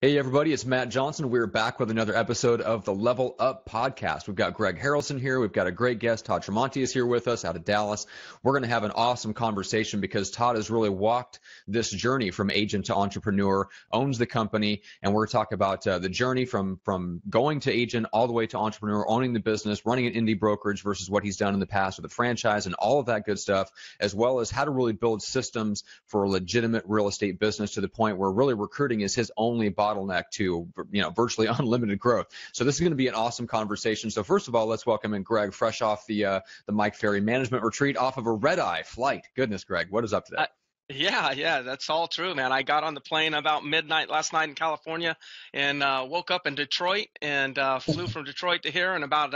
Hey everybody, it's Matt Johnson. We're back with another episode of the Level Up podcast. We've got Greg Harrelson here. We've got a great guest. Todd Tramonte is here with us out of Dallas. We're going to have an awesome conversation because Todd has really walked this journey from agent to entrepreneur, owns the company, and we're going to talk about the journey from going to agent all the way to entrepreneur, owning the business, running an indie brokerage versus what he's done in the past with a franchise and all of that good stuff, as well as how to really build systems for a legitimate real estate business to the point where really recruiting is his only bottleneck to, virtually unlimited growth. So this is going to be an awesome conversation. So first of all, let's welcome in Greg, fresh off the Mike Ferry management retreat off of a red-eye flight. Goodness, Greg, what is up today? Yeah, that's all true, man. I got on the plane about midnight last night in California and woke up in Detroit and flew from Detroit to here in about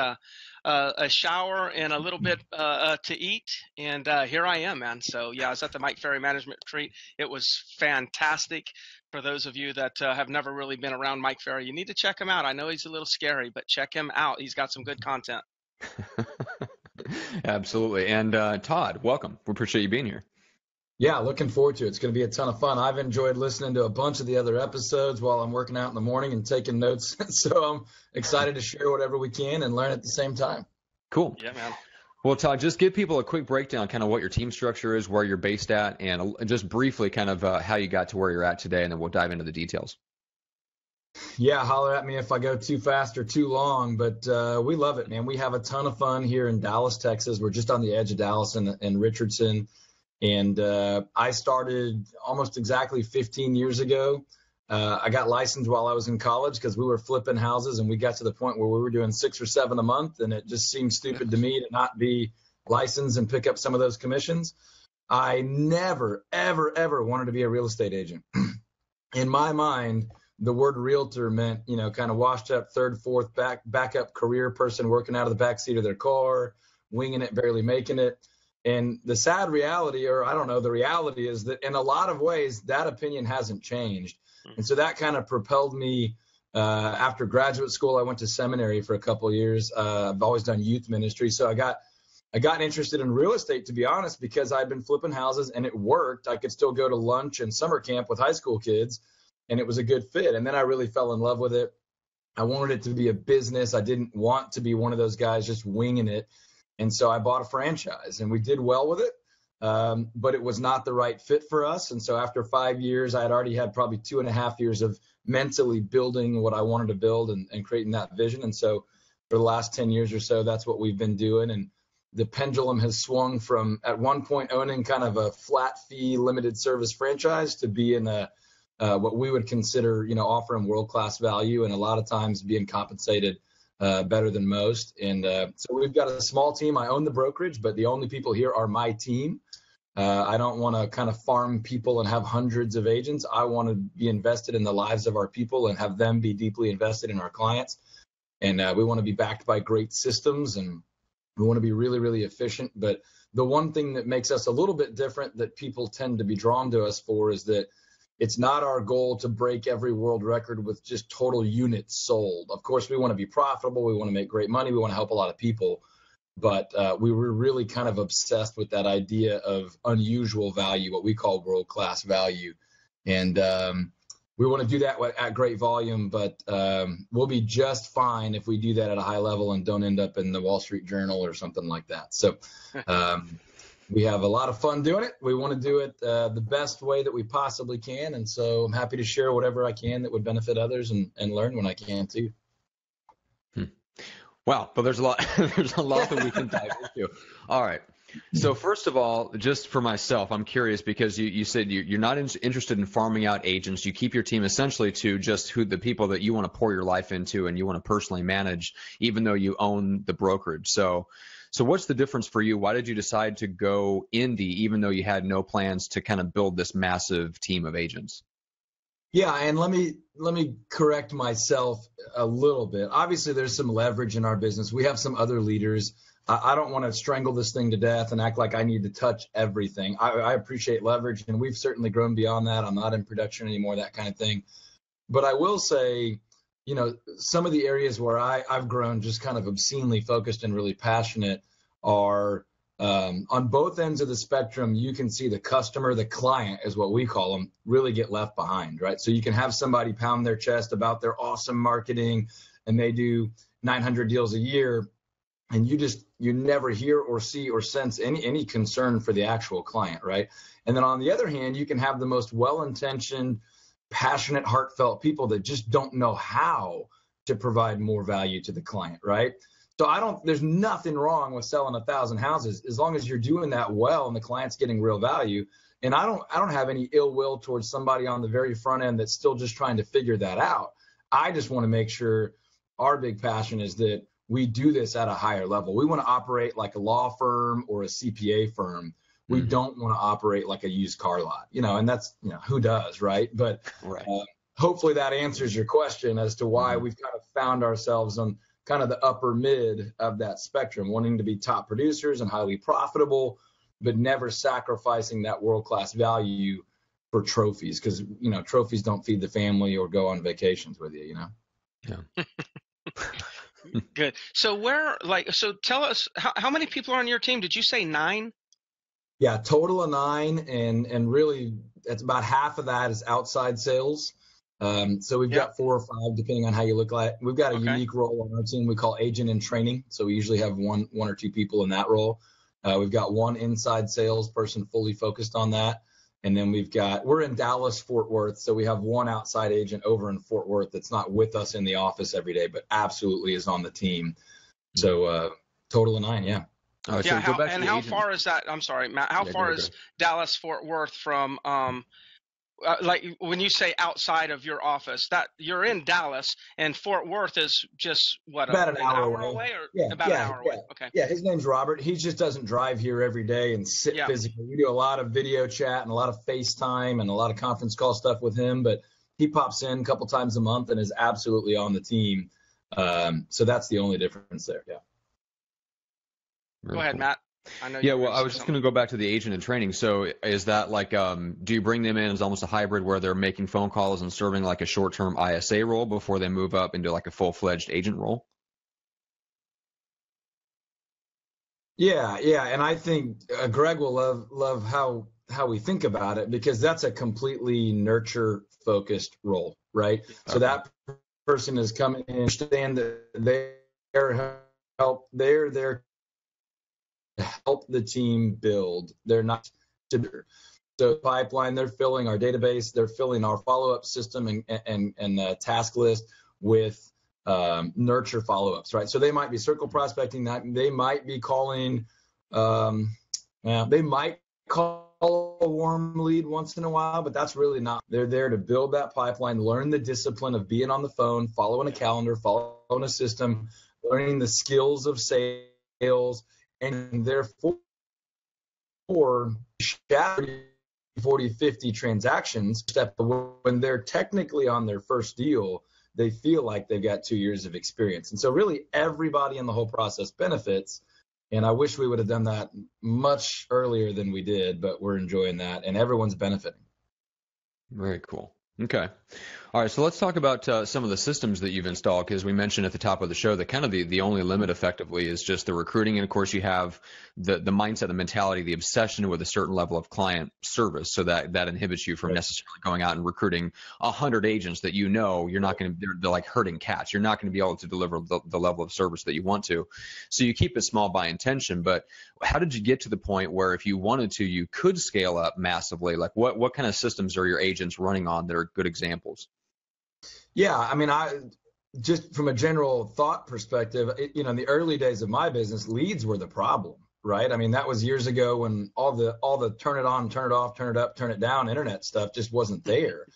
a shower and a little bit to eat. And here I am, man. So, yeah, I was at the Mike Ferry Management Retreat. It was fantastic. For those of you that have never really been around Mike Ferry, you need to check him out. I know he's a little scary, but check him out. He's got some good content. Absolutely. And Todd, welcome. We appreciate you being here. Yeah, looking forward to it. It's going to be a ton of fun. I've enjoyed listening to a bunch of the other episodes while I'm working out in the morning and taking notes. So I'm excited to share whatever we can and learn at the same time. Cool. Yeah, man. Well, Todd, just give people a quick breakdown, kind of what your team structure is, where you're based at, and just briefly kind of how you got to where you're at today, and then we'll dive into the details. Yeah, holler at me if I go too fast or too long, but we love it, man. We have a ton of fun here in Dallas, Texas. We're just on the edge of Dallas and Richardson. And I started almost exactly 15 years ago. I got licensed while I was in college because we were flipping houses, and we got to the point where we were doing 6 or 7 a month, and it just seemed stupid to me to not be licensed and pick up some of those commissions. I never, ever, ever wanted to be a real estate agent. In my mind, the word realtor meant, kind of washed up third, fourth, backup career person working out of the backseat of their car, winging it, barely making it. And the sad reality, or I don't know, the reality is that in a lot of ways, that opinion hasn't changed. And so that kind of propelled me. After graduate school, I went to seminary for a couple of years. I've always done youth ministry. So I got interested in real estate, to be honest, because I'd been flipping houses and it worked. I could still go to lunch and summer camp with high school kids, and it was a good fit. And then I really fell in love with it. I wanted it to be a business. I didn't want to be one of those guys just winging it. And so I bought a franchise, and we did well with it. But it was not the right fit for us. And so after 5 years, I had already had probably 2.5 years of mentally building what I wanted to build and creating that vision. And so for the last 10 years or so, that's what we've been doing. And the pendulum has swung from at one point owning kind of a flat fee limited service franchise to being what we would consider, offering world-class value and a lot of times being compensated better than most. And so we've got a small team. I own the brokerage, but the only people here are my team. I don't want to kind of farm people and have hundreds of agents. I want to be invested in the lives of our people and have them be deeply invested in our clients. And we want to be backed by great systems, and we want to be really, really efficient. But the one thing that makes us a little bit different that people tend to be drawn to us for is that it's not our goal to break every world record with just total units sold. Of course, we want to be profitable. We want to make great money. We want to help a lot of people. But we were really kind of obsessed with that idea of unusual value, what we call world-class value. And we want to do that at great volume, but we'll be just fine if we do that at a high level and don't end up in the Wall Street Journal or something like that. So we have a lot of fun doing it. We want to do it the best way that we possibly can. And so I'm happy to share whatever I can that would benefit others and learn when I can too. Wow, but there's a lot that we can dive into. All right. So first of all, just for myself, I'm curious because you said you're not interested in farming out agents. You keep your team essentially to just the people that you want to pour your life into and you want to personally manage, even though you own the brokerage. So what's the difference for you? Why did you decide to go indie, even though you had no plans to kind of build this massive team of agents? Yeah, and let me correct myself a little bit. Obviously, there's some leverage in our business. We have some other leaders. I don't want to strangle this thing to death and act like I need to touch everything. I appreciate leverage, and we've certainly grown beyond that. I'm not in production anymore, that kind of thing. But I will say, some of the areas where I've grown just kind of obscenely focused and really passionate are On both ends of the spectrum, you can see the customer, the client is what we call them, really get left behind, right? So you can have somebody pound their chest about their awesome marketing and they do 900 deals a year, and you never hear or see or sense any concern for the actual client, right? And then on the other hand, you can have the most well-intentioned, passionate, heartfelt people that just don't know how to provide more value to the client, right? So there's nothing wrong with selling 1,000 houses as long as you're doing that well and the client's getting real value. And I don't have any ill will towards somebody on the very front end that's still just trying to figure that out. I just want to make sure our big passion is that we do this at a higher level. We want to operate like a law firm or a CPA firm. We don't want to operate like a used car lot, and that's, who does, right? But right. Hopefully that answers your question as to why we've kind of found ourselves on kind of the upper mid of that spectrum, wanting to be top producers and highly profitable, but never sacrificing that world-class value for trophies, because, trophies don't feed the family or go on vacations with you, Yeah. Good. So tell us, how many people are on your team? Did you say 9? Yeah, total of 9, and really it's about half of that is outside sales. So we've got 4 or 5, depending on how you look at it. We've got a unique role on our team we call agent in training. So we usually have one or two people in that role. We've got 1 inside sales person fully focused on that. And then we're in Dallas, Fort Worth. So we have 1 outside agent over in Fort Worth that's not with us in the office every day, but absolutely is on the team. So total of 9, yeah. All right, so how far is that? I'm sorry, Matt. How far is Dallas, Fort Worth from like when you say outside of your office, that you're in Dallas and Fort Worth is just about an hour away or about an hour away. Okay. Yeah, his name's Robert. He just doesn't drive here every day and sit physically. We do a lot of video chat and a lot of FaceTime and a lot of conference call stuff with him, but he pops in a couple times a month and is absolutely on the team. So that's the only difference there. Yeah. Go ahead, Matt. Well, I was just going to go back to the agent in training. So is that like, do you bring them in as almost a hybrid where they're making phone calls and serving like a short-term ISA role before they move up into like a full-fledged agent role? Yeah. And I think Greg will love how we think about it, because that's a completely nurture-focused role, right? Okay. So that person is coming in, understand that they're there to help the team build. They're not to so pipeline. They're filling our database. They're filling our follow-up system and task list with nurture follow-ups, right? So they might be circle prospecting. That they might be calling. They might call a warm lead once in a while, but that's really not. They're there to build that pipeline, learn the discipline of being on the phone, following a calendar, following a system, learning the skills of sales. And therefore, 40, 50 transactions, when they're technically on their first deal, they feel like they've got 2 years of experience. And so really everybody in the whole process benefits. And I wish we would have done that much earlier than we did, but we're enjoying that and everyone's benefiting. Very cool. Okay. All right. So let's talk about some of the systems that you've installed, because we mentioned at the top of the show that kind of the only limit effectively is just the recruiting. And of course you have the mindset, the mentality, the obsession with a certain level of client service. So that inhibits you from necessarily going out and recruiting 100 agents that you're not going to, they're like herding cats. You're not going to be able to deliver the level of service that you want to. So you keep it small by intention. But how did you get to the point where if you wanted to, you could scale up massively? Like what kind of systems are your agents running on that are good examples? Yeah, I mean, just from a general thought perspective, in the early days of my business, leads were the problem, right? I mean, that was years ago when all the turn it on, turn it off, turn it up, turn it down internet stuff just wasn't there.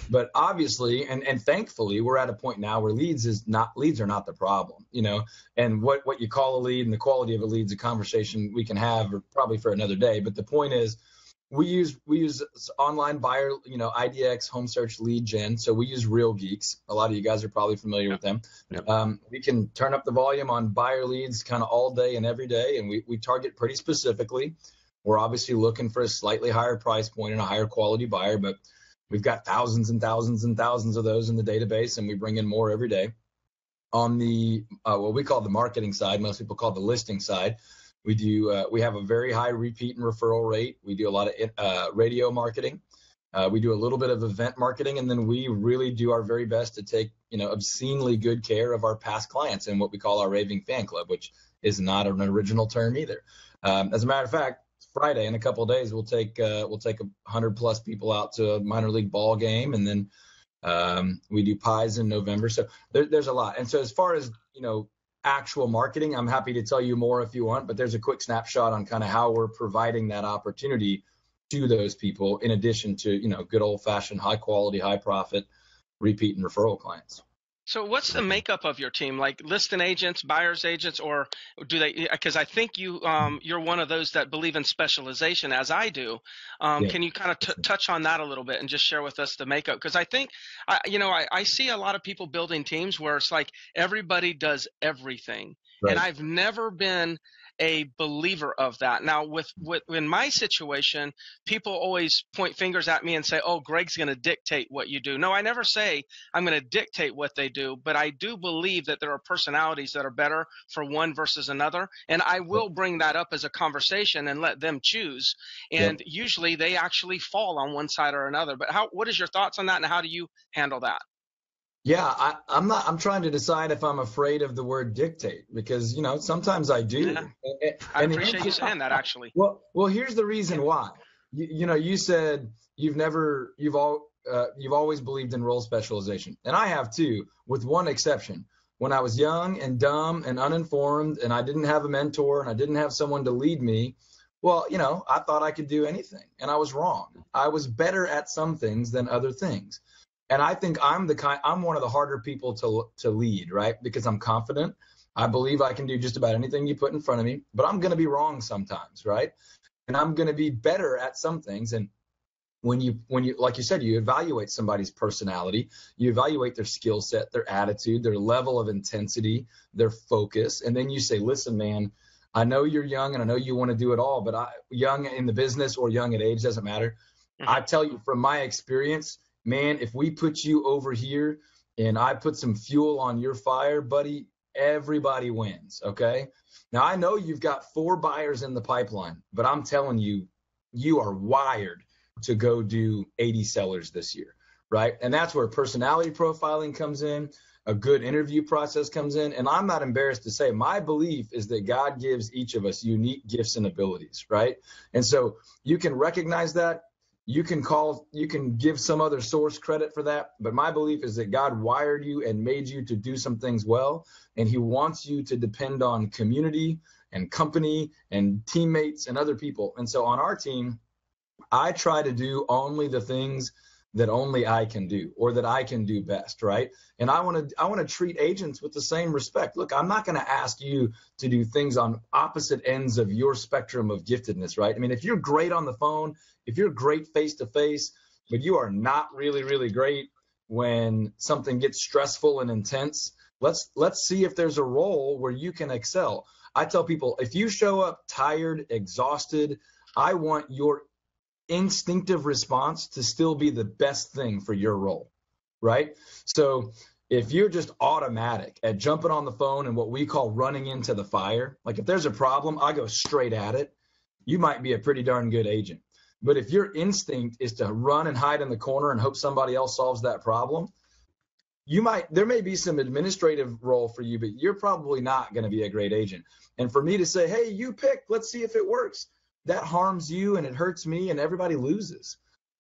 But obviously, and thankfully, we're at a point now where leads are not the problem, and what you call a lead and the quality of a lead is a conversation we can have, or probably for another day. But the point is, we use online buyer, IDX, home search, lead gen. So we use Real Geeks. A lot of you guys are probably familiar with them. Yep. We can turn up the volume on buyer leads kind of all day and every day, and we target pretty specifically. We're obviously looking for a slightly higher price point and a higher quality buyer, but we've got thousands and thousands and thousands of those in the database, and we bring in more every day. On the what we call the marketing side, most people call the listing side, We have a very high repeat and referral rate. We do a lot of radio marketing. We do a little bit of event marketing, and then we really do our very best to take, obscenely good care of our past clients and what we call our raving fan club, which is not an original term either. As a matter of fact, Friday in a couple of days, we'll take 100+ people out to a minor league ball game, and then we do pies in November. So there's a lot. And so as far as actual marketing, I'm happy to tell you more if you want, but there's a quick snapshot on kind of how we're providing that opportunity to those people, in addition to good old-fashioned high quality, high profit repeat and referral clients. So what's the makeup of your team? Like listing agents, buyer's agents, or do they? Because I think you're one of those that believe in specialization, as I do. Yeah. Can you kind of touch on that a little bit and just share with us the makeup? Because I think I see a lot of people building teams where it's like everybody does everything, right. And I've never been a believer of that. Now, in my situation, people always point fingers at me and say, "Oh, Greg's going to dictate what you do." No, I never say I'm going to dictate what they do, but I do believe that there are personalities that are better for one versus another, and I will bring that up as a conversation and let them choose. And usually, they actually fall on one side or another. But what is your thoughts on that, and how do you handle that? Yeah, I'm trying to decide if I'm afraid of the word dictate, because sometimes I do. Yeah. I appreciate you saying that, actually. Well, here's the reason why. You said you've always believed in role specialization, and I have too, with one exception. When I was young and dumb and uninformed, and I didn't have a mentor and I didn't have someone to lead me, well, I thought I could do anything, and I was wrong. I was better at some things than other things. And I think I'm one of the harder people to lead, right? Because I'm confident. I believe I can do just about anything you put in front of me, but I'm going to be wrong sometimes, right? And I'm going to be better at some things. And when you, like you said, you evaluate somebody's personality, you evaluate their skill set, their attitude, their level of intensity, their focus. And then you say, listen, man, I know you're young and I know you want to do it all, but young in the business or young at age, doesn't matter. Mm-hmm. I tell you from my experience, man, if we put you over here and I put some fuel on your fire, buddy, everybody wins, okay? Now, I know you've got 4 buyers in the pipeline, but I'm telling you, you are wired to go do 80 sellers this year, right? And that's where personality profiling comes in, a good interview process comes in. And I'm not embarrassed to say my belief is that God gives each of us unique gifts and abilities, right? And so you can recognize that. You can give some other source credit for that, but my belief is that God wired you and made you to do some things well, and he wants you to depend on community and company and teammates and other people. And so on our team, I try to do only the things that only I can do, or that I can do best, right? And I want to treat agents with the same respect. Look, I'm not going to ask you to do things on opposite ends of your spectrum of giftedness, right? I mean, if you're great on the phone, if you're great face to face, but you are not really, really great when something gets stressful and intense, let's see if there's a role where you can excel. I tell people, if you show up tired, exhausted, I want your instinctive response to still be the best thing for your role, right? So if you're just automatic at jumping on the phone and what we call running into the fire, like if there's a problem, I go straight at it, you might be a pretty darn good agent. But if your instinct is to run and hide in the corner and hope somebody else solves that problem, there may be some administrative role for you, but you're probably not going to be a great agent. And for me to say, hey, you pick, let's see if it works, that harms you and it hurts me and everybody loses.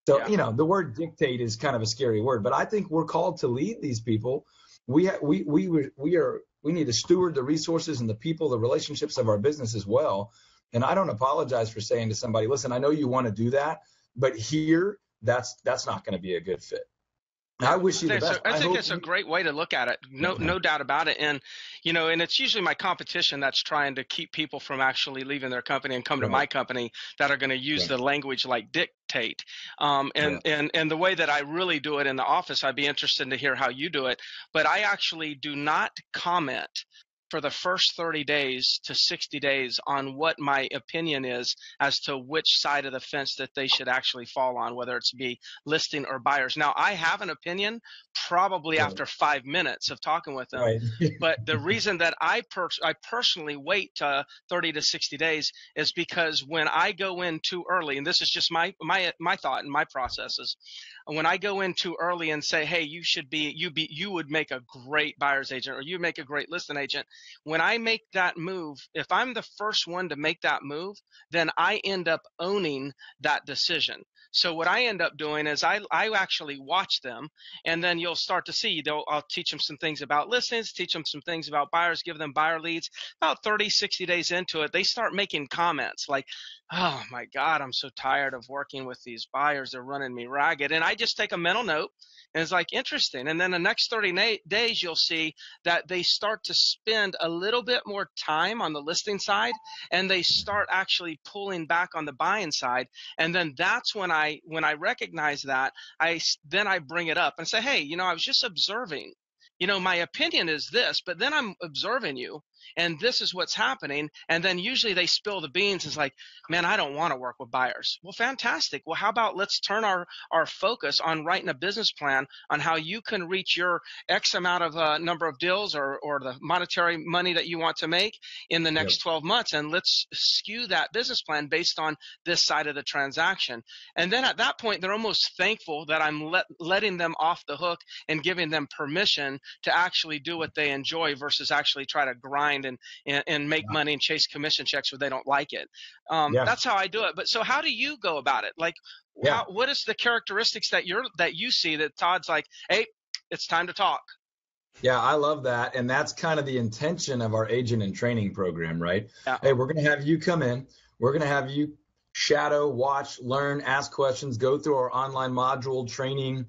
So, the word dictate is kind of a scary word, but I think we're called to lead these people. We need to steward the resources and the people, the relationships of our business as well. And I don't apologize for saying to somebody, listen, I know you want to do that, but here, that's not going to be a good fit. I wish you the best. I think it's a great way to look at it. No doubt about it. And, and it's usually my competition that's trying to keep people from actually leaving their company and come to my company that are going to use the language like dictate. And the way that I really do it in the office, I'd be interested to hear how you do it. But I actually do not comment for the first 30 days to 60 days on what my opinion is as to which side of the fence that they should actually fall on, whether it's be listing or buyers. Now, I have an opinion probably Right. after 5 minutes of talking with them. Right. But the reason that I personally wait 30 to 60 days is because when I go in too early, and this is just my thought and my processes, when I go in too early and say, hey, you would make a great buyer's agent, or you make a great listing agent. When I make that move, if I'm the first one to make that move, then I end up owning that decision. So what I end up doing is I actually watch them, and then you'll start to see, I'll teach them some things about listings, teach them some things about buyers, give them buyer leads. About 30, 60 days into it, they start making comments like, oh my God, I'm so tired of working with these buyers. They're running me ragged. And I just take a mental note, and it's like, interesting. And then the next 30 days, you'll see that they start to spend a little bit more time on the listing side, and they start actually pulling back on the buying side. And then that's when I recognize that, I bring it up and say, hey, I was just observing. My opinion is this, but then I'm observing you, and this is what's happening. And then usually they spill the beans. It's like, man, I don't want to work with buyers. Well, fantastic. Well, how about let's turn our focus on writing a business plan on how you can reach your X amount of number of deals or the monetary money that you want to make in the next 12 months. And let's skew that business plan based on this side of the transaction. And then at that point, they're almost thankful that I'm letting them off the hook and giving them permission to actually do what they enjoy versus actually try to grind and make money and chase commission checks where they don't like it. That's how I do it. But so how do you go about it? Like, what is the characteristics that you see that Todd's like, hey, it's time to talk? Yeah, I love that. And that's kind of the intention of our agent and training program, right? Yeah. Hey, we're going to have you come in. We're going to have you shadow, watch, learn, ask questions, go through our online module training,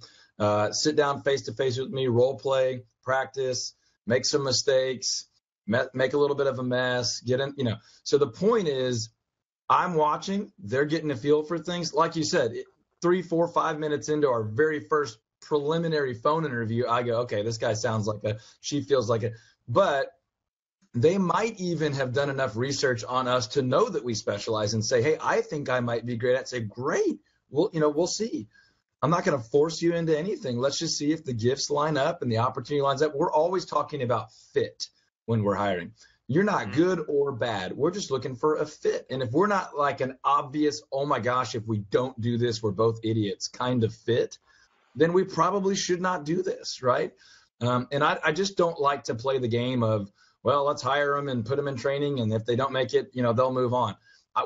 sit down face-to-face with me, role play, practice, make some mistakes, make a little bit of a mess, get in, So the point is, I'm watching, they're getting a feel for things. Like you said, 3, 4, 5 minutes into our very first preliminary phone interview, I go, okay, this guy sounds like she feels like it. But they might even have done enough research on us to know that we specialize and say, hey, I think I might be great at. Say, great. Well, we'll see. I'm not going to force you into anything. Let's just see if the gifts line up and the opportunity lines up. We're always talking about fit when we're hiring. You're not good or bad. We're just looking for a fit. And if we're not like an obvious, oh my gosh, if we don't do this, we're both idiots kind of fit, then we probably should not do this, right? And I just don't like to play the game of, well, let's hire them and put them in training, and if they don't make it, they'll move on.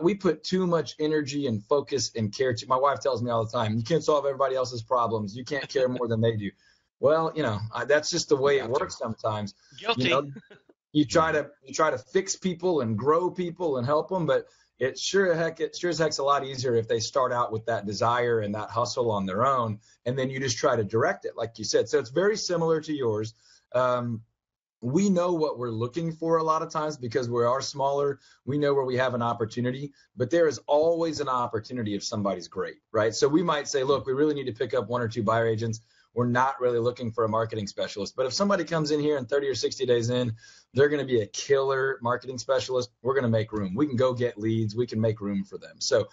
We put too much energy and focus and care. My wife tells me all the time, you can't solve everybody else's problems. You can't care more than they do. Well, that's just the way it works sometimes. Guilty. You try to fix people and grow people and help them, but it sure as heck's a lot easier if they start out with that desire and that hustle on their own, and then you just try to direct it, like you said. So it's very similar to yours. We know what we're looking for a lot of times because we are smaller. We know where we have an opportunity, but there is always an opportunity if somebody's great, right? So we might say, look, we really need to pick up 1 or 2 buyer agents. We're not really looking for a marketing specialist. But if somebody comes in here and 30 or 60 days in, they're going to be a killer marketing specialist, we're going to make room. We can go get leads. We can make room for them. So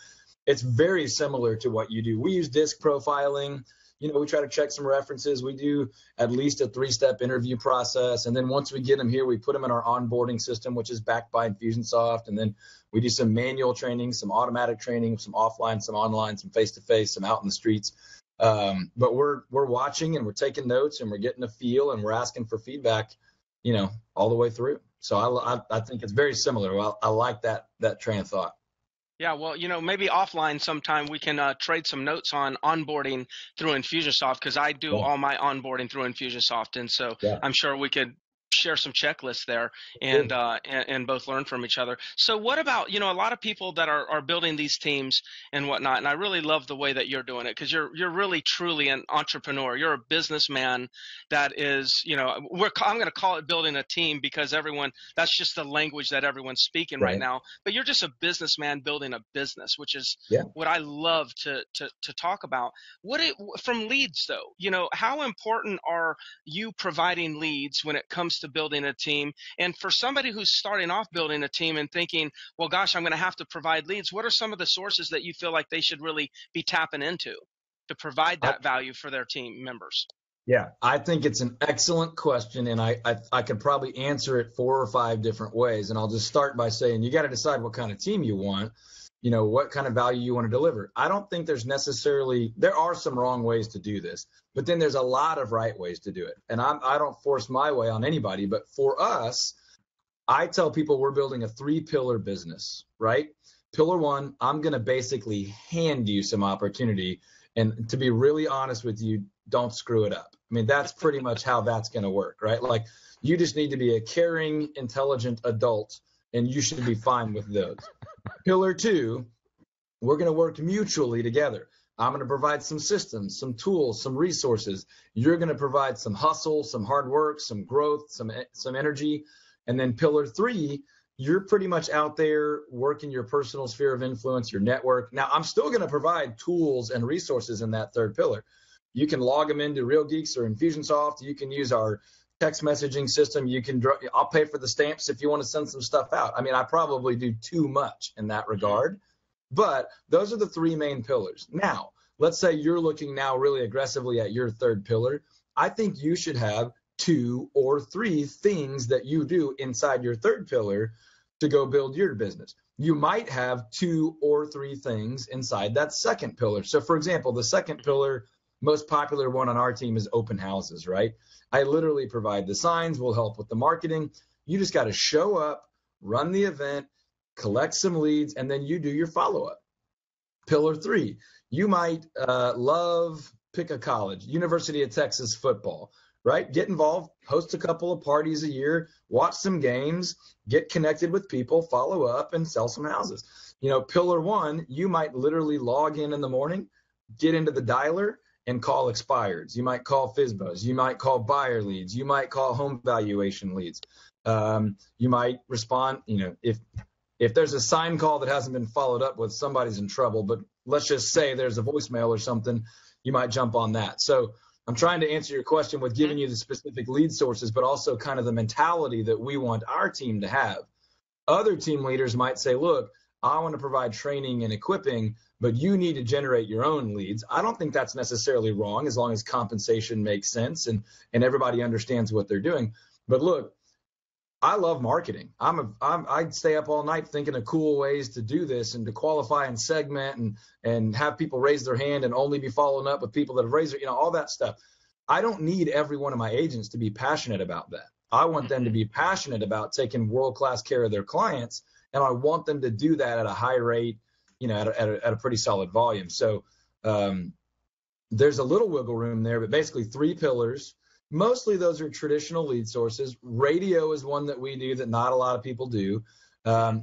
it's very similar to what you do. We use disc profiling. We try to check some references. We do at least a 3-step interview process. And then once we get them here, we put them in our onboarding system, which is backed by Infusionsoft. And then we do some manual training, some automatic training, some offline, some online, some face-to-face, some out in the streets. But we're watching and we're taking notes and we're getting a feel and we're asking for feedback, all the way through. So I think it's very similar. I like that train of thought. Yeah, well, maybe offline sometime we can trade some notes on onboarding through Infusionsoft, because I do all my onboarding through Infusionsoft, and so I'm sure we could share some checklists there and both learn from each other. So what about, a lot of people that are building these teams and whatnot, and I really love the way that you're doing it, because you're really truly an entrepreneur. You're a businessman that is, I'm going to call it building a team, because that's just the language that everyone's speaking right now, but you're just a businessman building a business, which is what I love to talk about. From leads though, how important are you providing leads when it comes to building a team. And for somebody who's starting off building a team and thinking, well, gosh, I'm going to have to provide leads, what are some of the sources that you feel like they should really be tapping into to provide that value for their team members? Yeah, I think it's an excellent question, and I could probably answer it 4 or 5 different ways. And I'll just start by saying you got to decide what kind of team you want, what kind of value you want to deliver. I don't think there are some wrong ways to do this, but then there's a lot of right ways to do it. And I don't force my way on anybody, but for us, I tell people we're building a 3-pillar business, right? Pillar 1, I'm going to basically hand you some opportunity. And to be really honest with you, don't screw it up. I mean, that's pretty much how that's going to work, right? Like, you just need to be a caring, intelligent adult, and you should be fine with those. Pillar 2, we're going to work mutually together. I'm going to provide some systems, some tools, some resources. You're going to provide some hustle, some hard work, some growth, some energy. And then pillar 3, you're pretty much out there working your personal sphere of influence, your network. Now, I'm still going to provide tools and resources in that 3rd pillar. You can log them into Real Geeks or Infusionsoft. You can use our text messaging system. I'll pay for the stamps if you want to send some stuff out. I mean, I probably do too much in that regard, but those are the 3 main pillars. Now, let's say you're looking now really aggressively at your 3rd pillar. I think you should have 2 or 3 things that you do inside your 3rd pillar to go build your business. You might have 2 or 3 things inside that 2nd pillar. So for example, the 2nd pillar, most popular one on our team, is open houses, right? I literally provide the signs, we'll help with the marketing. You just got to show up, run the event, collect some leads, and then you do your follow-up. Pillar 3, you might pick a college, University of Texas football, right? Get involved, host a couple of parties a year, watch some games, get connected with people, follow up, and sell some houses. Pillar 1, you might literally log in the morning, get into the dialer, and call expireds. You might call FSBOs. You might call buyer leads. You might call home valuation leads. You might respond, if there's a sign call that hasn't been followed up with, somebody's in trouble. But let's just say there's a voicemail or something, you might jump on that. So I'm trying to answer your question with giving you the specific lead sources, but also kind of the mentality that we want our team to have. Other team leaders might say, look, I want to provide training and equipping, but you need to generate your own leads. I don't think that's necessarily wrong, as long as compensation makes sense and everybody understands what they're doing. But look, I love marketing. I'd stay up all night thinking of cool ways to do this and to qualify and segment and have people raise their hand and only be following up with people that have raised their, all that stuff. I don't need every one of my agents to be passionate about that. I want them to be passionate about taking world-class care of their clients, and I want them to do that at a high rate, at a pretty solid volume. So there's a little wiggle room there, but basically 3 pillars. Mostly those are traditional lead sources. Radio is one that we do that not a lot of people do.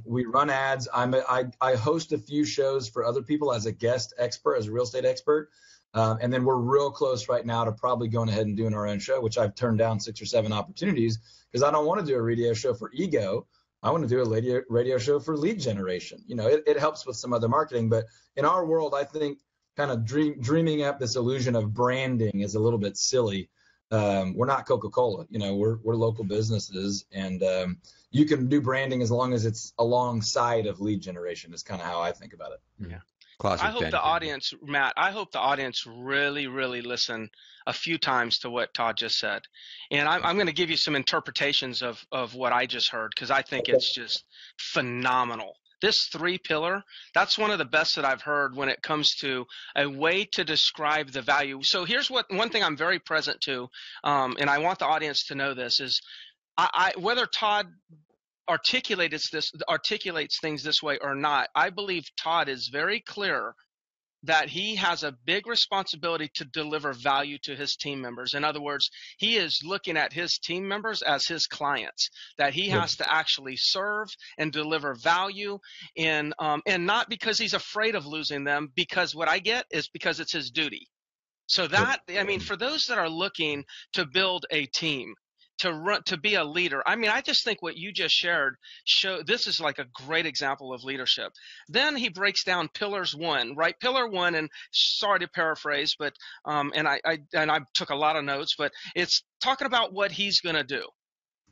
We run ads. I host a few shows for other people as a guest expert, as a real estate expert. And then we're real close right now to probably going ahead and doing our own show, which I've turned down 6 or 7 opportunities because I don't want to do a radio show for ego. I want to do a radio show for lead generation. It helps with some other marketing, but in our world, I think kind of dreaming up this illusion of branding is a little bit silly. We're not Coca-Cola, we're local businesses, and you can do branding as long as it's alongside of lead generation is kind of how I think about it. Yeah. Classic. I hope the audience, Matt, really, really listen a few times to what Todd just said. And I'm going to give you some interpretations of what I just heard, because I think it's just phenomenal. This 3-pillar, that's one of the best that I've heard when it comes to a way to describe the value. So here's one thing I'm very present to, and I want the audience to know this, is whether Todd articulates things this way or not, I believe Todd is very clear that he has a big responsibility to deliver value to his team members. In other words, he is looking at his team members as his clients, that he has to actually serve and deliver value, and not because he's afraid of losing them, because what I get is because it's his duty. So that, for those that are looking to build a team, to be a leader. I just think what you just shared this is like a great example of leadership. Then he breaks down pillars 1, right? Pillar 1, and sorry to paraphrase, but and I took a lot of notes, but it's talking about what he's going to do.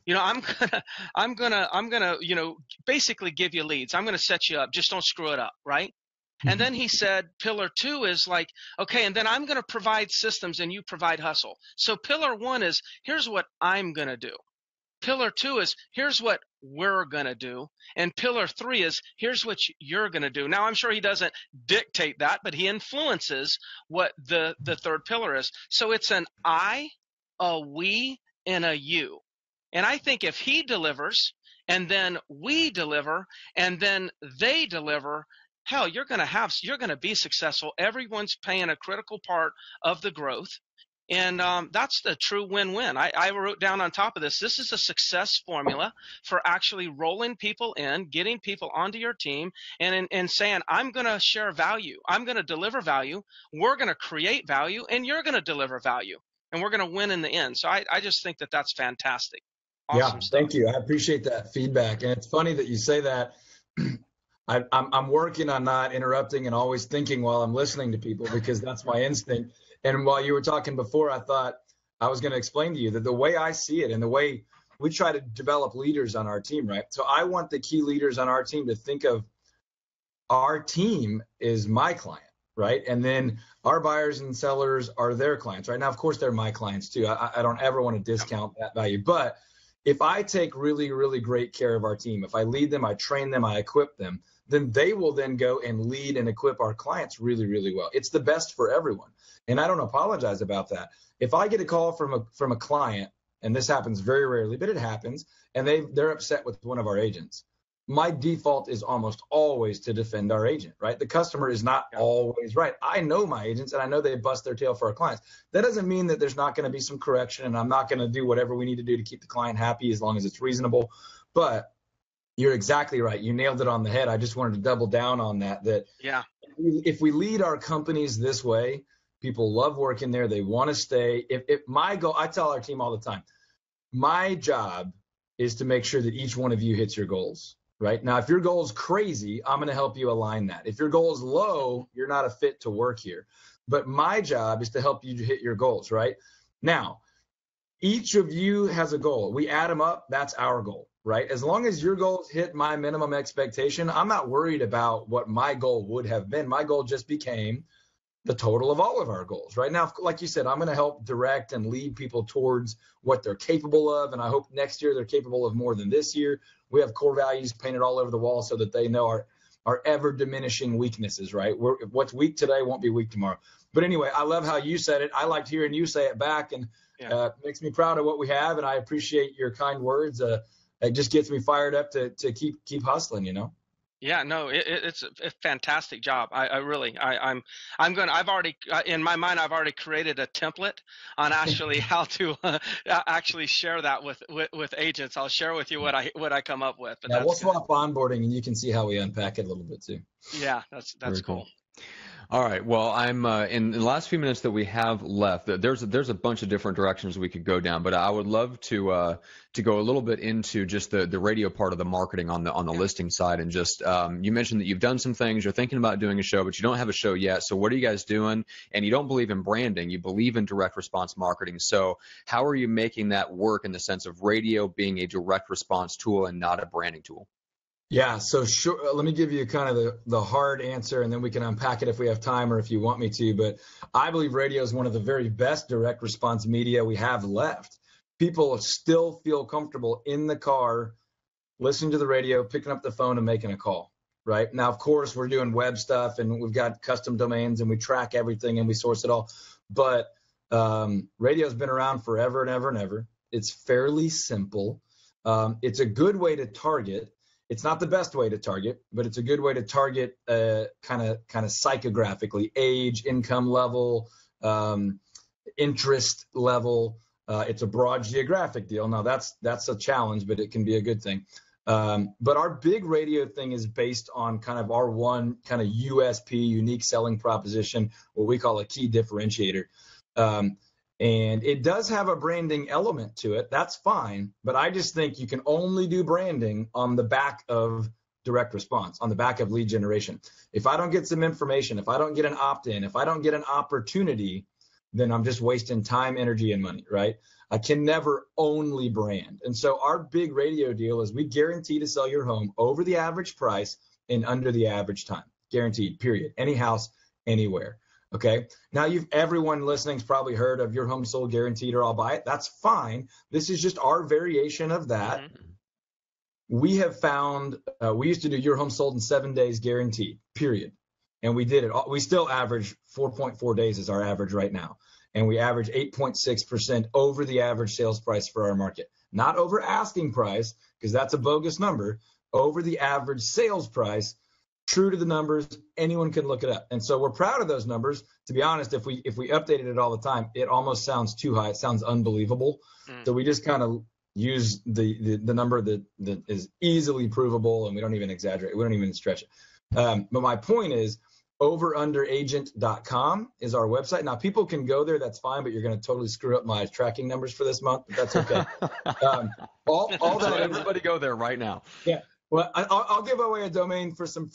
I'm gonna, basically give you leads. I'm gonna set you up. Just don't screw it up, right? And then he said, pillar 2 is like, okay, and then I'm going to provide systems and you provide hustle. So pillar 1 is, here's what I'm going to do. Pillar 2 is, here's what we're going to do. And pillar 3 is, here's what you're going to do. Now, I'm sure he doesn't dictate that, but he influences what the third pillar is. So it's an I, a we, and a you. And I think if he delivers, and then we deliver, and then they deliver, hell, you're going to be successful. Everyone's playing a critical part of the growth. And that's the true win-win. I wrote down on top of this is a success formula for actually rolling people in, getting people onto your team, and saying, I'm going to share value. I'm going to deliver value. We're going to create value, and you're going to deliver value. And we're going to win in the end. So I just think that that's fantastic. Awesome stuff. Thank you. I appreciate that feedback. And it's funny that you say that. I'm working on not interrupting and always thinking while I'm listening to people, because that's my instinct. And while you were talking before, I thought I was going to explain to you that the way I see it and the way we try to develop leaders on our team, right? So I want the key leaders on our team to think of our team is my client, right? And then our buyers and sellers are their clients, right? Now, of course, they're my clients too. I don't ever want to discount that value. But if I take really, really great care of our team, if I lead them, I train them, I equip them, then they will then go and lead and equip our clients really, really well. It's the best for everyone. And I don't apologize about that. If I get a call from a client, and this happens very rarely, but it happens, and they're upset with one of our agents, my default is almost always to defend our agent, right? The customer is not always right. I know my agents, and I know they bust their tail for our clients. That doesn't mean that there's not going to be some correction, and I'm not going to do whatever we need to do to keep the client happy as long as it's reasonable. But you're exactly right. You nailed it on the head. I just wanted to double down on that. If we lead our companies this way, people love working there. They want to stay. If my goal, I tell our team all the time, my job is to make sure that each one of you hits your goals. Right now, if your goal is crazy, I'm going to help you align that. If your goal is low, you're not a fit to work here. But my job is to help you hit your goals. Right now, each of you has a goal. We add them up. That's our goal. Right. As long as your goals hit my minimum expectation, I'm not worried about what my goal would have been. My goal just became the total of all of our goals. Right now, like you said, I'm going to help direct and lead people towards what they're capable of. And I hope next year they're capable of more than this year. We have core values painted all over the wall so that they know our ever diminishing weaknesses, right? What's weak today won't be weak tomorrow. But anyway, I love how you said it. I liked hearing you say it back, and makes me proud of what we have. And I appreciate your kind words. It just gets me fired up to keep hustling, Yeah, no, it's a fantastic job. I've already in my mind, I've already created a template on actually how to actually share that with agents. I'll share with you what I come up with. But we'll swap onboarding, and you can see how we unpack it a little bit too. Yeah, that's cool. All right. Well, I'm in the last few minutes that we have left. There's a bunch of different directions we could go down, but I would love to go a little bit into just the radio part of the marketing on the listing side, and just you mentioned that you've done some things. You're thinking about doing a show, but you don't have a show yet. So what are you guys doing? And you don't believe in branding. You believe in direct response marketing. So how are you making that work in the sense of radio being a direct response tool and not a branding tool? Yeah, so sure. Let me give you kind of the hard answer, and then we can unpack it if we have time or if you want me to. But I believe radio is one of the very best direct response media we have left. People still feel comfortable in the car, listening to the radio, picking up the phone and making a call, right? Now, of course, we're doing web stuff, and we've got custom domains, and we track everything, and we source it all. But radio's been around forever and ever and ever. It's fairly simple. It's a good way to target. It's not the best way to target, but it's a good way to target kind of psychographically: age, income level, interest level. It's a broad geographic deal. Now that's a challenge, but it can be a good thing. But our big radio thing is based on kind of our one kind of USP, unique selling proposition, what we call a key differentiator. And it does have a branding element to it. That's fine. But I just think you can only do branding on the back of direct response, on the back of lead generation. If I don't get some information, if I don't get an opt-in, if I don't get an opportunity, then I'm just wasting time, energy, and money, right? I can never only brand. And so our big radio deal is we guarantee to sell your home over the average price and under the average time. Guaranteed, period. Any house, anywhere. Okay. Now everyone listening's probably heard of your home sold guaranteed or I'll buy it. That's fine. This is just our variation of that. Mm-hmm. We have found, we used to do your home sold in 7 days guaranteed, period. And we did it. We still average 4.4 days is our average right now. And we average 8.6% over the average sales price for our market. Not over asking price, because that's a bogus number, over the average sales price. True to the numbers, anyone can look it up. And so we're proud of those numbers. To be honest, if we updated it all the time, it almost sounds too high. It sounds unbelievable. So we just kind of use the number that is easily provable, and we don't even exaggerate. We don't even stretch it. But my point is, overunderagent.com is our website. Now, people can go there. That's fine, but you're going to totally screw up my tracking numbers for this month. But that's okay. All that everybody go there right now. Yeah. Well, I'll give away a domain for some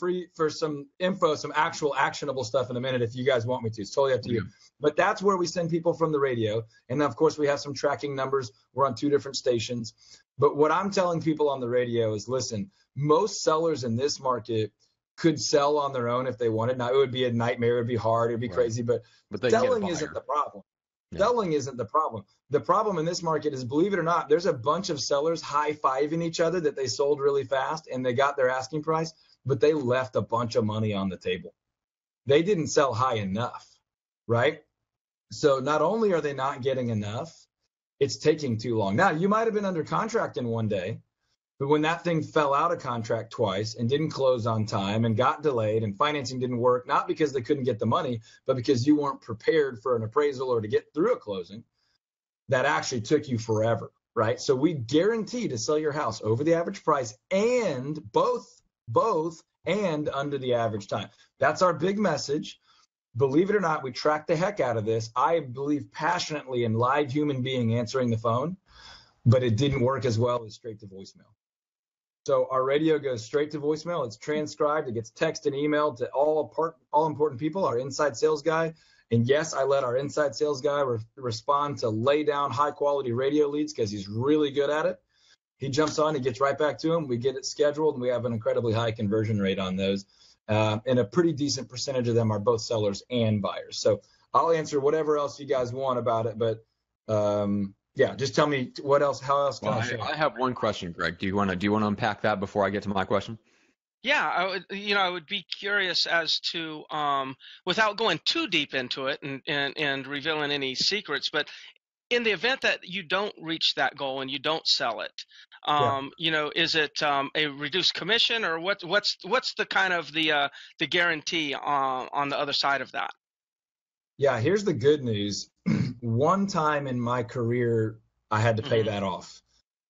info, some actual actionable stuff in a minute if you guys want me to. It's totally up to you. But that's where we send people from the radio. And of course, we have some tracking numbers. We're on 2 different stations. But what I'm telling people on the radio is, listen, most sellers in this market could sell on their own if they wanted. Now, it would be a nightmare. It would be hard. It would be crazy. But selling isn't the problem. Yeah. Selling isn't the problem. The problem in this market is, believe it or not, there's a bunch of sellers high-fiving each other that they sold really fast and they got their asking price, but they left a bunch of money on the table. They didn't sell high enough, right? So not only are they not getting enough, it's taking too long. Now, you might have been under contract in one day, but when that thing fell out of contract twice and didn't close on time and got delayed and financing didn't work, not because they couldn't get the money, but because you weren't prepared for an appraisal or to get through a closing, that actually took you forever, right? So we guarantee to sell your house over the average price and both and under the average time. That's our big message. Believe it or not, we track the heck out of this. I believe passionately in live human being answering the phone, but it didn't work as well as straight to voicemail. So our radio goes straight to voicemail. It's transcribed. It gets text and emailed to all important people, our inside sales guy. And yes, I let our inside sales guy respond to lay down high-quality radio leads because he's really good at it. He jumps on, he gets right back to him. We get it scheduled, and we have an incredibly high conversion rate on those. And a pretty decent percentage of them are both sellers and buyers. So I'll answer whatever else you guys want about it, but yeah, just tell me what else. How else can I share? I have one question, Greg. Do you want to unpack that before I get to my question? Yeah, I would be curious as to, without going too deep into it and revealing any secrets, but in the event that you don't reach that goal and you don't sell it, is it a reduced commission, or what's the kind of the guarantee on the other side of that? Yeah, here's the good news. One time in my career, I had to pay that off.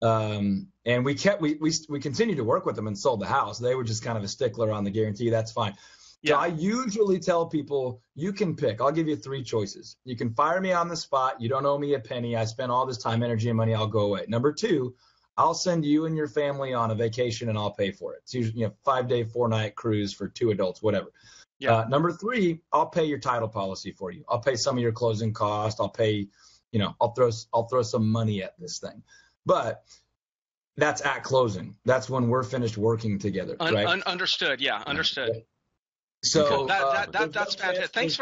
And we continued to work with them and sold the house. They were just kind of a stickler on the guarantee. That's fine. Yeah. So I usually tell people, you can pick. I'll give you 3 choices. You can fire me on the spot. You don't owe me a penny. I spent all this time, energy, and money. I'll go away. Number 2, I'll send you and your family on a vacation and I'll pay for it. It's usually 5-day, 4-night cruise for 2 adults, whatever. Yeah. Number 3, I'll pay your title policy for you. I'll pay some of your closing costs. I'll pay, I'll throw some money at this thing. But that's at closing. That's when we're finished working together. Right? Understood. Yeah, understood. Yeah. So that's fantastic. Thanks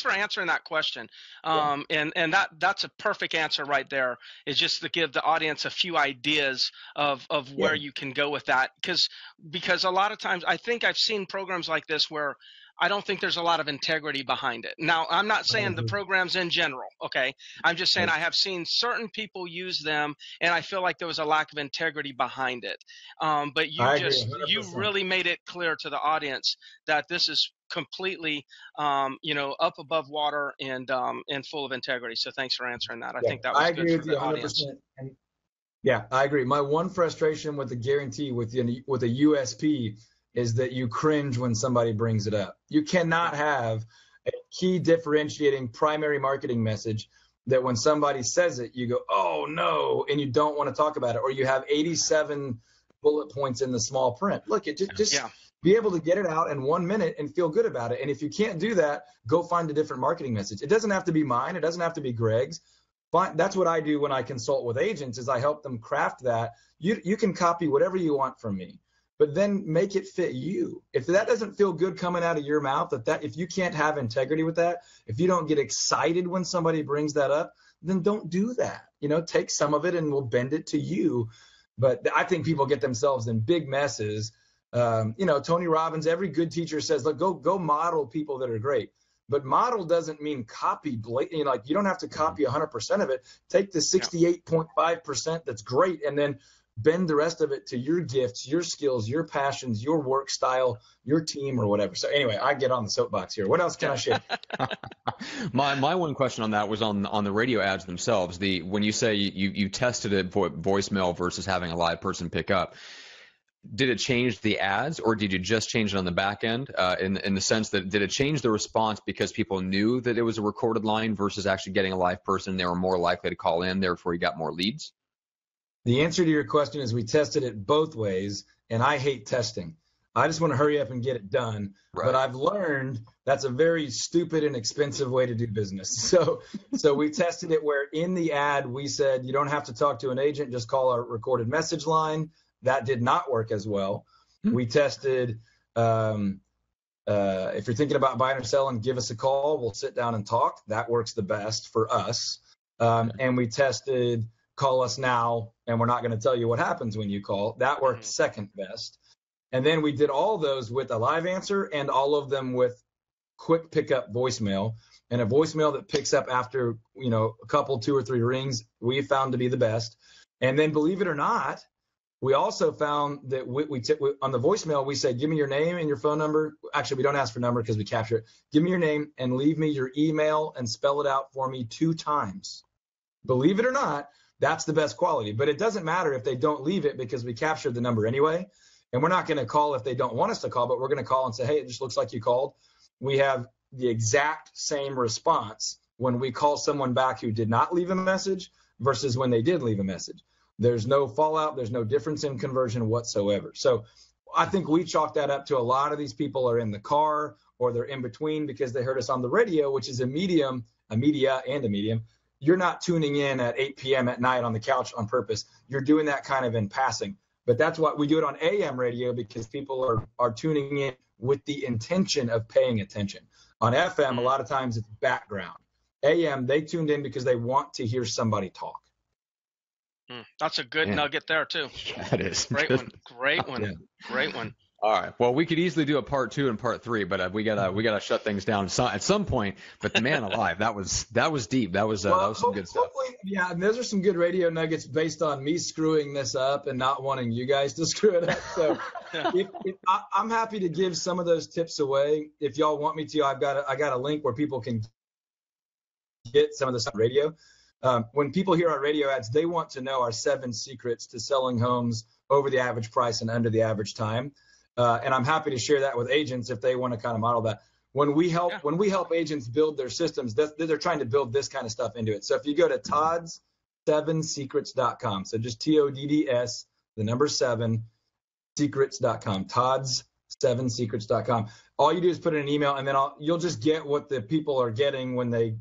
for answering that question. And that's a perfect answer right there. Is just to give the audience a few ideas of where you can go with that, because a lot of times I think I've seen programs like this where I don't think there's a lot of integrity behind it. Now, I'm not saying the programs in general, okay? I'm just saying I have seen certain people use them, and I feel like there was a lack of integrity behind it. But you really made it clear to the audience that this is completely, up above water and full of integrity. So thanks for answering that. I think that was good for the audience. Yeah, I agree. My one frustration with the guarantee with a USP is that you cringe when somebody brings it up. You cannot have a key differentiating primary marketing message that when somebody says it, you go, oh no, and you don't want to talk about it, or you have 87 bullet points in the small print. Look, be able to get it out in 1 minute and feel good about it. And if you can't do that, go find a different marketing message. It doesn't have to be mine. It doesn't have to be Greg's. That's what I do when I consult with agents, is I help them craft that. You can copy whatever you want from me, but then make it fit you. If that doesn't feel good coming out of your mouth, if you can't have integrity with that, if you don't get excited when somebody brings that up, then don't do that. Take some of it and we'll bend it to you. But I think people get themselves in big messes. Tony Robbins, every good teacher says, look, go model people that are great. But model doesn't mean copy. You don't have to copy 100% of it. Take the 68.5% that's great and then bend the rest of it to your gifts, your skills, your passions, your work style, your team, or whatever. So anyway, I get on the soapbox here. What else can I share? My one question on that was on the radio ads themselves. When you say you tested it voicemail versus having a live person pick up, did it change the ads, or did you just change it on the back end in the sense that did it change the response because people knew that it was a recorded line versus actually getting a live person? They were more likely to call in, therefore you got more leads? The answer to your question is we tested it both ways, and I hate testing. I just want to hurry up and get it done. Right. But I've learned that's a very stupid and expensive way to do business. So we tested it where in the ad we said you don't have to talk to an agent, just call our recorded message line. That did not work as well. We tested, if you're thinking about buying or selling, give us a call. We'll sit down and talk. That works the best for us. And we tested, call us now, and we're not going to tell you what happens when you call. That worked second best. And then we did all those with a live answer and all of them with quick pickup voicemail. And a voicemail that picks up after, a couple, 2 or 3 rings, we found to be the best. And then, believe it or not, we also found that on the voicemail, we said, give me your name and your phone number. Actually, we don't ask for number because we capture it. Give me your name and leave me your email and spell it out for me 2 times. Believe it or not, that's the best quality. But it doesn't matter if they don't leave it because we captured the number anyway. And we're not going to call if they don't want us to call, but we're going to call and say, hey, it just looks like you called. We have the exact same response when we call someone back who did not leave a message versus when they did leave a message. There's no fallout. There's no difference in conversion whatsoever. So I think we chalk that up to a lot of these people are in the car or they're in between because they heard us on the radio, which is a media and a medium. You're not tuning in at 8 p.m. at night on the couch on purpose. You're doing that kind of in passing. But that's why we do it on AM radio, because people are tuning in with the intention of paying attention. On FM, a lot of times it's background. AM, they tuned in because they want to hear somebody talk. That's a good nugget there too. That is great one. Great one. Great one. All right. Well, we could easily do a part 2 and part 3, but we gotta shut things down at some point. But the man alive, that was deep. That was some good stuff. Yeah, and those are some good radio nuggets based on me screwing this up and not wanting you guys to screw it up. So I'm happy to give some of those tips away if y'all want me to. I got a link where people can get some of this on radio. When people hear our radio ads, they want to know our 7 secrets to selling homes over the average price and under the average time. And I'm happy to share that with agents if they want to kind of model that. When we help agents build their systems, they're trying to build this kind of stuff into it. So if you go to Todds7secrets.com, so just TODDS, the number 7, secrets.com, Todds7secrets.com. All you do is put in an email, and then you'll just get what the people are getting when they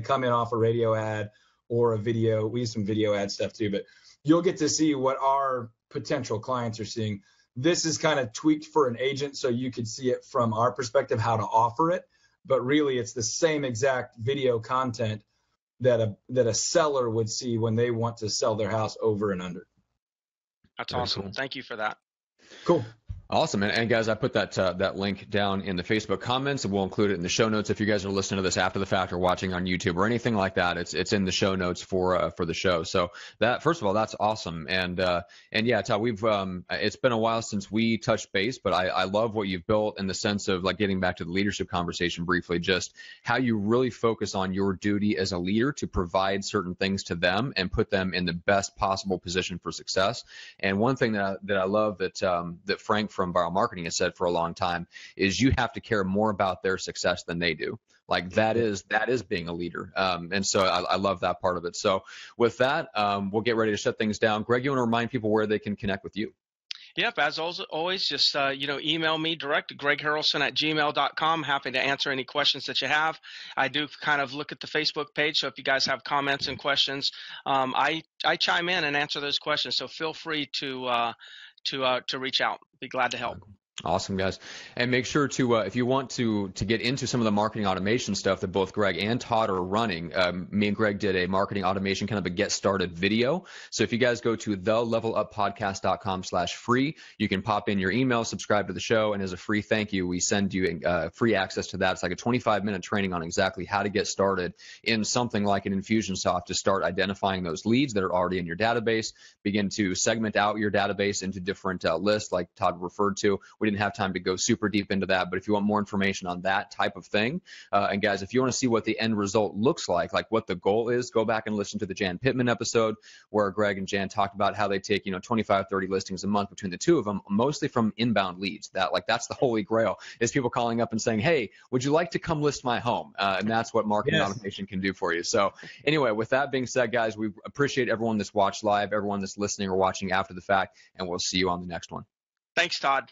come in off a radio ad or a video. We use some video ad stuff too, but you'll get to see what our potential clients are seeing. This is kind of tweaked for an agent so you could see it from our perspective, how to offer it. But really, it's the same exact video content that a seller would see when they want to sell their house over and under. That's awesome. Cool. Thank you for that. Cool. Awesome. And guys, I put that link down in the Facebook comments, and we'll include it in the show notes. If you guys are listening to this after the fact or watching on YouTube or anything like that, it's in the show notes for the show. So that, first of all, that's awesome. And yeah, Todd, it's been a while since we touched base, but I love what you've built in the sense of, like, getting back to the leadership conversation briefly, just how you really focus on your duty as a leader to provide certain things to them and put them in the best possible position for success. And one thing that I love that Frank from Viral Marketing has said for a long time is you have to care more about their success than they do. Like, that is being a leader. And so I love that part of it. So with that, we'll get ready to shut things down. Greg, you want to remind people where they can connect with you? Yep, as always, just email me direct, gregharrelson@gmail.com. Happy to answer any questions that you have. I do kind of look at the Facebook page, so if you guys have comments and questions, I chime in and answer those questions. So feel free to reach out. Be glad to help. Awesome, guys. And make sure to, if you want to get into some of the marketing automation stuff that both Greg and Todd are running, me and Greg did a marketing automation kind of a get started video. So if you guys go to theleveluppodcast.com/free, you can pop in your email, subscribe to the show, and as a free thank you, we send you free access to that. It's like a 25-minute training on exactly how to get started in something like an Infusionsoft to start identifying those leads that are already in your database, begin to segment out your database into different lists like Todd referred to. We didn't have time to go super deep into that, but if you want more information on that type of thing, and guys, if you want to see what the end result looks like what the goal is, go back and listen to the Jan Pittman episode where Greg and Jan talked about how they take 25, 30 listings a month between the two of them, mostly from inbound leads. That's the holy grail, is people calling up and saying, hey, would you like to come list my home? And that's what marketing automation can do for you. So anyway, with that being said, guys, we appreciate everyone that's watched live, everyone that's listening or watching after the fact, and we'll see you on the next one. Thanks, Todd.